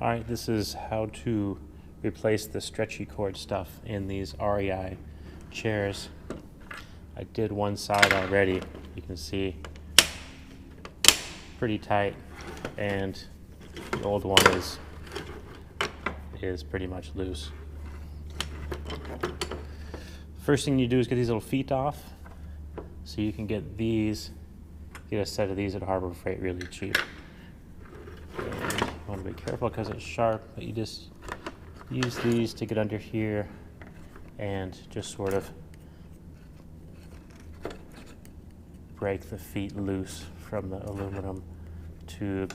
All right, this is how to replace the stretchy cord stuff in these REI chairs. I did one side already. You can see pretty tight, and the old one is pretty much loose. First thing you do is get these little feet off. So you can get a set of these at Harbor Freight really cheap. And you want to be careful because it's sharp, but you just use these to get under here and just sort of break the feet loose from the aluminum tube.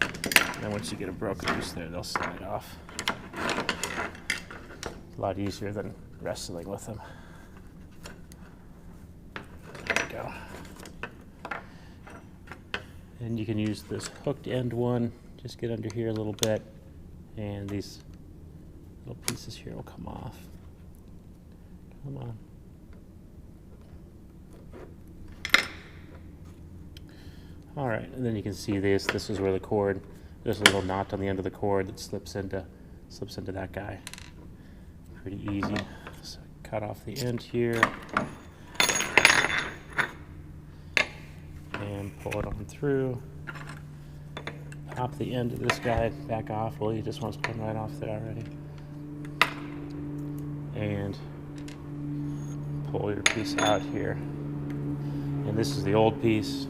And then once you get them broken loose there, they'll slide off. A lot easier than wrestling with them. There we go. And you can use this hooked end one, just get under here a little bit, and these little pieces here will come off. Come on. All right, and then you can see this. This is where the cord, there's a little knot on the end of the cord that slips into that guy. Pretty easy. So cut off the end here and pull it on through. Pop the end of this guy back off. Well, you just want to come right off there already. And pull your piece out here. And this is the old piece.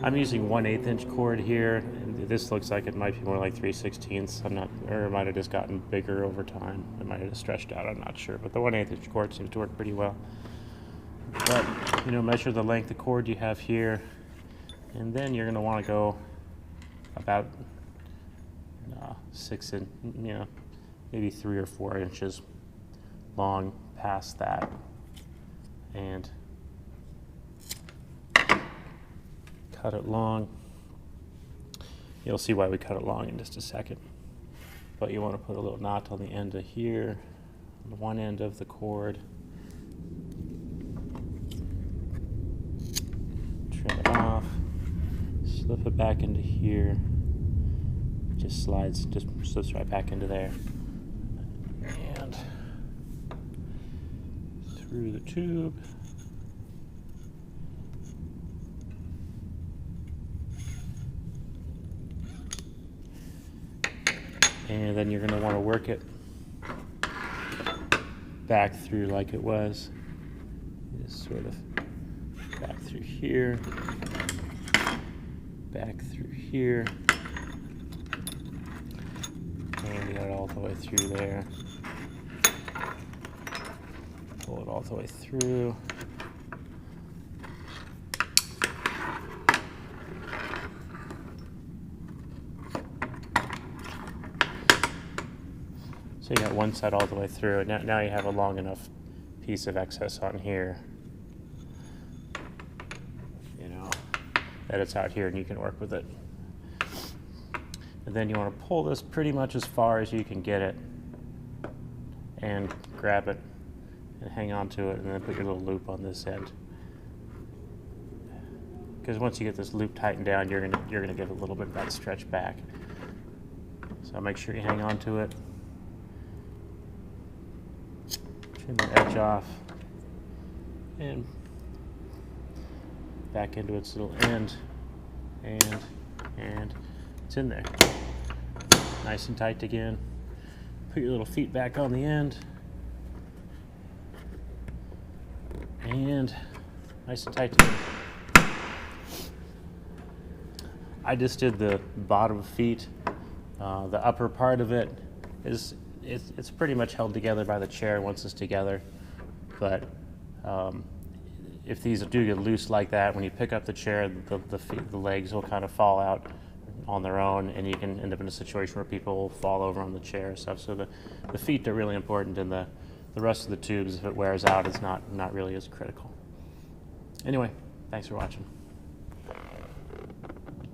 I'm using 1/8 inch cord here, and this looks like it might be more like 3/16. I'm not, or it might have just gotten bigger over time. It might have stretched out, I'm not sure. But the 1/8 inch cord seems to work pretty well. But, you know, measure the length of cord you have here, and then you're gonna wanna go about 6 inch, you know, maybe 3 or 4 inches long past that. And cut it long. You'll see why we cut it long in just a second. But you want to put a little knot on the end of here, on one end of the cord. Trim it off, slip it back into here. Just slips right back into there. And through the tube. And then you're going to want to work it back through like it was. Just sort of back through here, back through here, and get it all the way through there. Pull it all the way through. So you got one side all the way through. Now you have a long enough piece of excess on here, you know, that it's out here and you can work with it. And then you want to pull this pretty much as far as you can get it and grab it and hang on to it, and then put your little loop on this end. Because once you get this loop tightened down, you're gonna get a little bit of that stretch back. So make sure you hang on to it. Trim the edge off and back into its little end, and it's in there. Nice and tight again. Put your little feet back on the end, and nice and tight again. I just did the bottom feet. The upper part of it is it's pretty much held together by the chair once it's together. But if these do get loose like that, when you pick up the chair, the legs will kind of fall out on their own, and you can end up in a situation where people will fall over on the chair and stuff. So the feet are really important, and the rest of the tubes, if it wears out, is not really as critical. Anyway, thanks for watching.